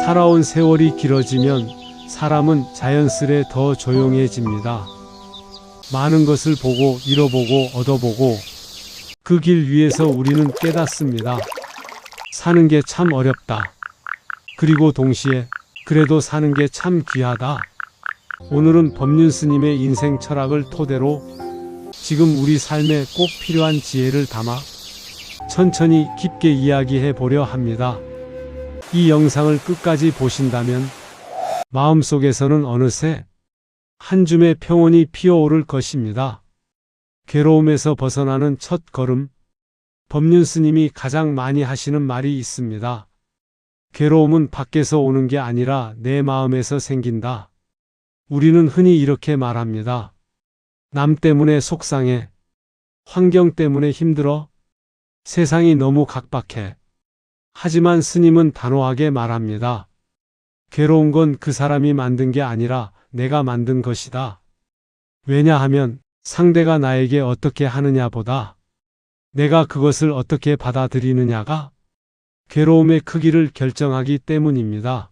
살아온 세월이 길어지면 사람은 자연스레 더 조용해집니다. 많은 것을 보고 잃어보고 얻어보고 그 길 위에서 우리는 깨닫습니다. 사는 게 참 어렵다. 그리고 동시에 그래도 사는 게 참 귀하다. 오늘은 법륜 스님의 인생 철학을 토대로 지금 우리 삶에 꼭 필요한 지혜를 담아 천천히 깊게 이야기해 보려 합니다. 이 영상을 끝까지 보신다면 마음속에서는 어느새 한 줌의 평온이 피어오를 것입니다. 괴로움에서 벗어나는 첫 걸음. 법륜 스님이 가장 많이 하시는 말이 있습니다. 괴로움은 밖에서 오는 게 아니라 내 마음에서 생긴다. 우리는 흔히 이렇게 말합니다. 남 때문에 속상해. 환경 때문에 힘들어. 세상이 너무 각박해. 하지만 스님은 단호하게 말합니다. 괴로운 건 그 사람이 만든 게 아니라 내가 만든 것이다. 왜냐하면 상대가 나에게 어떻게 하느냐보다 내가 그것을 어떻게 받아들이느냐가 괴로움의 크기를 결정하기 때문입니다.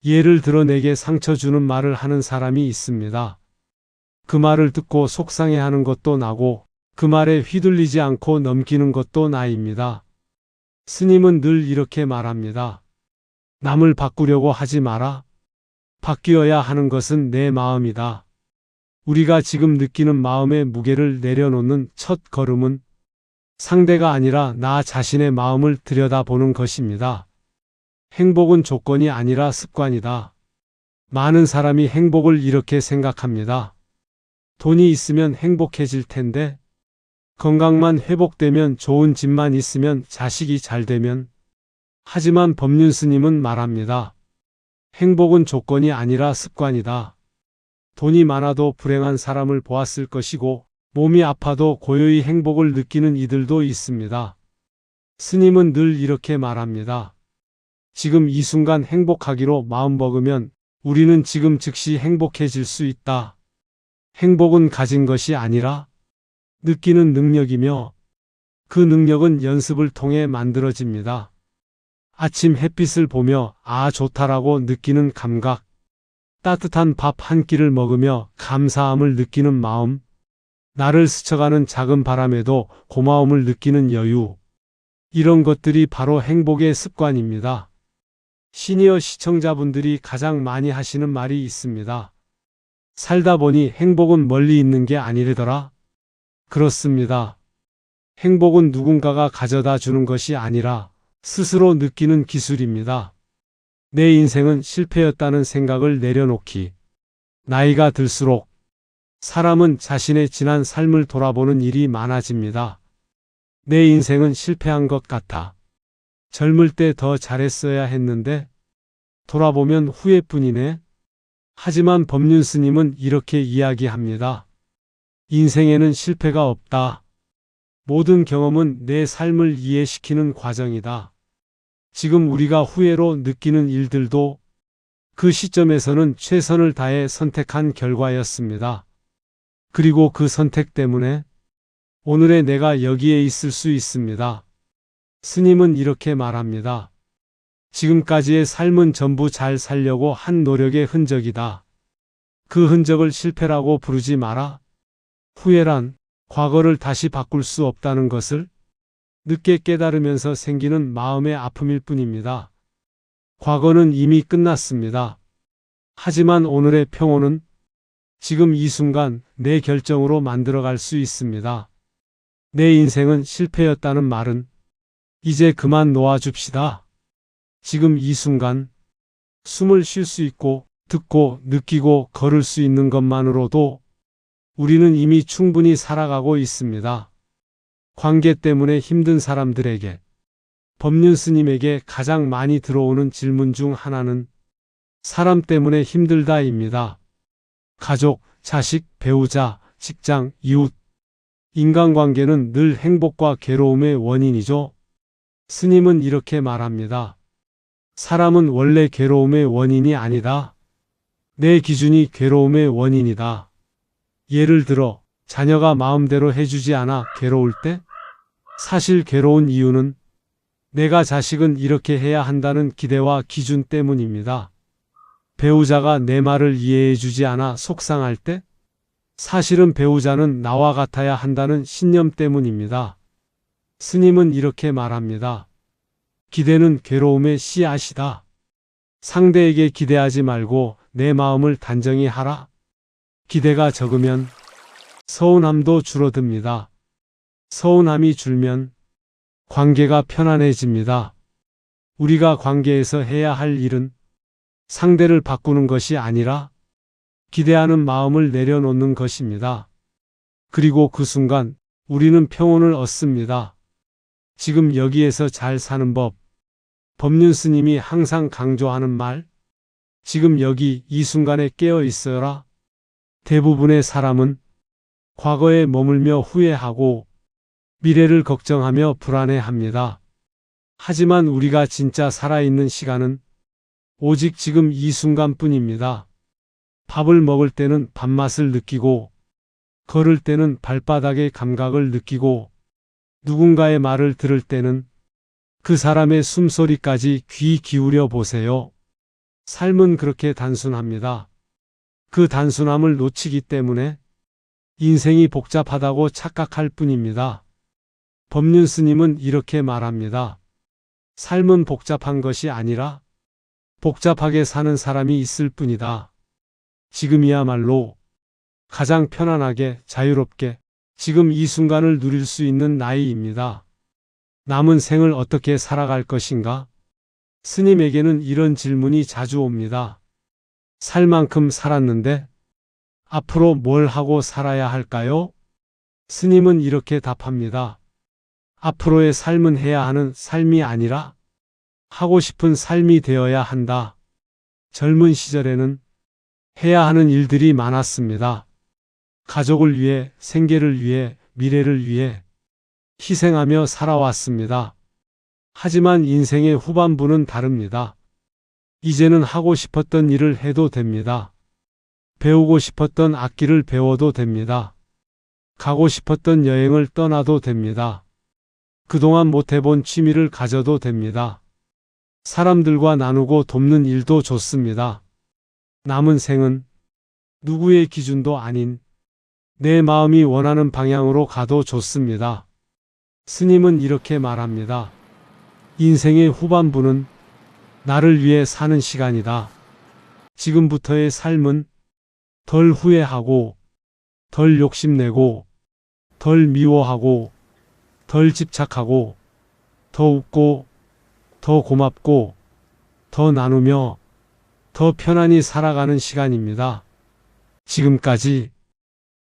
예를 들어 내게 상처 주는 말을 하는 사람이 있습니다. 그 말을 듣고 속상해하는 것도 나고 그 말에 휘둘리지 않고 넘기는 것도 나입니다. 스님은 늘 이렇게 말합니다. 남을 바꾸려고 하지 마라. 바뀌어야 하는 것은 내 마음이다. 우리가 지금 느끼는 마음의 무게를 내려놓는 첫 걸음은 상대가 아니라 나 자신의 마음을 들여다보는 것입니다. 행복은 조건이 아니라 습관이다. 많은 사람이 행복을 이렇게 생각합니다. 돈이 있으면 행복해질 텐데, 건강만 회복되면, 좋은 집만 있으면, 자식이 잘 되면. 하지만 법륜 스님은 말합니다. 행복은 조건이 아니라 습관이다. 돈이 많아도 불행한 사람을 보았을 것이고 몸이 아파도 고요히 행복을 느끼는 이들도 있습니다. 스님은 늘 이렇게 말합니다. 지금 이 순간 행복하기로 마음먹으면 우리는 지금 즉시 행복해질 수 있다. 행복은 가진 것이 아니라 느끼는 능력이며 그 능력은 연습을 통해 만들어집니다. 아침 햇빛을 보며 아 좋다라고 느끼는 감각, 따뜻한 밥 한 끼를 먹으며 감사함을 느끼는 마음, 나를 스쳐가는 작은 바람에도 고마움을 느끼는 여유, 이런 것들이 바로 행복의 습관입니다. 시니어 시청자분들이 가장 많이 하시는 말이 있습니다. 살다 보니 행복은 멀리 있는 게 아니래더라. 그렇습니다. 행복은 누군가가 가져다 주는 것이 아니라 스스로 느끼는 기술입니다. 내 인생은 실패였다는 생각을 내려놓기. 나이가 들수록 사람은 자신의 지난 삶을 돌아보는 일이 많아집니다. 내 인생은 실패한 것 같아. 젊을 때 더 잘했어야 했는데 돌아보면 후회뿐이네. 하지만 법륜 스님은 이렇게 이야기합니다. 인생에는 실패가 없다. 모든 경험은 내 삶을 이해시키는 과정이다. 지금 우리가 후회로 느끼는 일들도 그 시점에서는 최선을 다해 선택한 결과였습니다. 그리고 그 선택 때문에 오늘의 내가 여기에 있을 수 있습니다. 스님은 이렇게 말합니다. 지금까지의 삶은 전부 잘 살려고 한 노력의 흔적이다. 그 흔적을 실패라고 부르지 마라. 후회란 과거를 다시 바꿀 수 없다는 것을 늦게 깨달으면서 생기는 마음의 아픔일 뿐입니다. 과거는 이미 끝났습니다. 하지만 오늘의 평온은 지금 이 순간 내 결정으로 만들어갈 수 있습니다. 내 인생은 실패였다는 말은 이제 그만 놓아줍시다. 지금 이 순간 숨을 쉴 수 있고 듣고 느끼고 걸을 수 있는 것만으로도 우리는 이미 충분히 살아가고 있습니다. 관계 때문에 힘든 사람들에게 법륜 스님에게 가장 많이 들어오는 질문 중 하나는 사람 때문에 힘들다입니다. 가족, 자식, 배우자, 직장, 이웃. 인간관계는 늘 행복과 괴로움의 원인이죠. 스님은 이렇게 말합니다. 사람은 원래 괴로움의 원인이 아니다. 내 기준이 괴로움의 원인이다. 예를 들어 자녀가 마음대로 해주지 않아 괴로울 때 사실 괴로운 이유는 내가 자식은 이렇게 해야 한다는 기대와 기준 때문입니다. 배우자가 내 말을 이해해 주지 않아 속상할 때, 사실은 배우자는 나와 같아야 한다는 신념 때문입니다. 스님은 이렇게 말합니다. 기대는 괴로움의 씨앗이다. 상대에게 기대하지 말고 내 마음을 단정히 하라. 기대가 적으면 서운함도 줄어듭니다. 서운함이 줄면 관계가 편안해집니다. 우리가 관계에서 해야 할 일은 상대를 바꾸는 것이 아니라 기대하는 마음을 내려놓는 것입니다. 그리고 그 순간 우리는 평온을 얻습니다. 지금 여기에서 잘 사는 법. 법륜 스님이 항상 강조하는 말. 지금 여기 이 순간에 깨어 있어라. 대부분의 사람은 과거에 머물며 후회하고 미래를 걱정하며 불안해합니다. 하지만 우리가 진짜 살아있는 시간은 오직 지금 이 순간뿐입니다. 밥을 먹을 때는 밥맛을 느끼고, 걸을 때는 발바닥의 감각을 느끼고, 누군가의 말을 들을 때는 그 사람의 숨소리까지 귀 기울여 보세요. 삶은 그렇게 단순합니다. 그 단순함을 놓치기 때문에 인생이 복잡하다고 착각할 뿐입니다. 법륜 스님은 이렇게 말합니다. 삶은 복잡한 것이 아니라 복잡하게 사는 사람이 있을 뿐이다. 지금이야말로 가장 편안하게 자유롭게 지금 이 순간을 누릴 수 있는 나이입니다. 남은 생을 어떻게 살아갈 것인가? 스님에게는 이런 질문이 자주 옵니다. 살 만큼 살았는데 앞으로 뭘 하고 살아야 할까요? 스님은 이렇게 답합니다. 앞으로의 삶은 해야 하는 삶이 아니라 하고 싶은 삶이 되어야 한다. 젊은 시절에는 해야 하는 일들이 많았습니다. 가족을 위해, 생계를 위해, 미래를 위해 희생하며 살아왔습니다. 하지만 인생의 후반부는 다릅니다. 이제는 하고 싶었던 일을 해도 됩니다. 배우고 싶었던 악기를 배워도 됩니다. 가고 싶었던 여행을 떠나도 됩니다. 그동안 못 해본 취미를 가져도 됩니다. 사람들과 나누고 돕는 일도 좋습니다. 남은 생은 누구의 기준도 아닌 내 마음이 원하는 방향으로 가도 좋습니다. 스님은 이렇게 말합니다. 인생의 후반부는 나를 위해 사는 시간이다. 지금부터의 삶은 덜 후회하고, 덜 욕심내고, 덜 미워하고, 덜 집착하고, 더 웃고, 더 고맙고, 더 나누며, 더 편안히 살아가는 시간입니다. 지금까지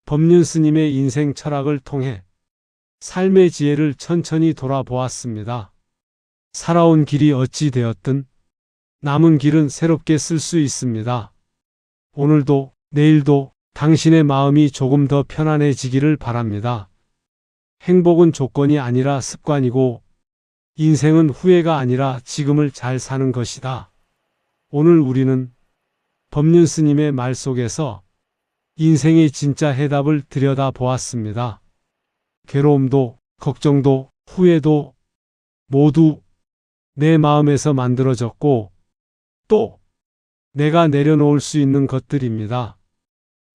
법륜 스님의 인생 철학을 통해 삶의 지혜를 천천히 돌아보았습니다. 살아온 길이 어찌 되었든 남은 길은 새롭게 쓸 수 있습니다. 오늘도 내일도 당신의 마음이 조금 더 편안해지기를 바랍니다. 행복은 조건이 아니라 습관이고 인생은 후회가 아니라 지금을 잘 사는 것이다. 오늘 우리는 법륜 스님의 말 속에서 인생의 진짜 해답을 들여다보았습니다. 괴로움도, 걱정도, 후회도 모두 내 마음에서 만들어졌고 또 내가 내려놓을 수 있는 것들입니다.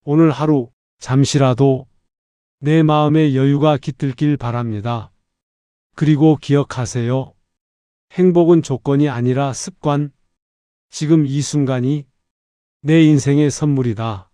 오늘 하루 잠시라도 내 마음의 여유가 깃들길 바랍니다. 그리고 기억하세요. 행복은 조건이 아니라 습관. 지금 이 순간이 내 인생의 선물이다.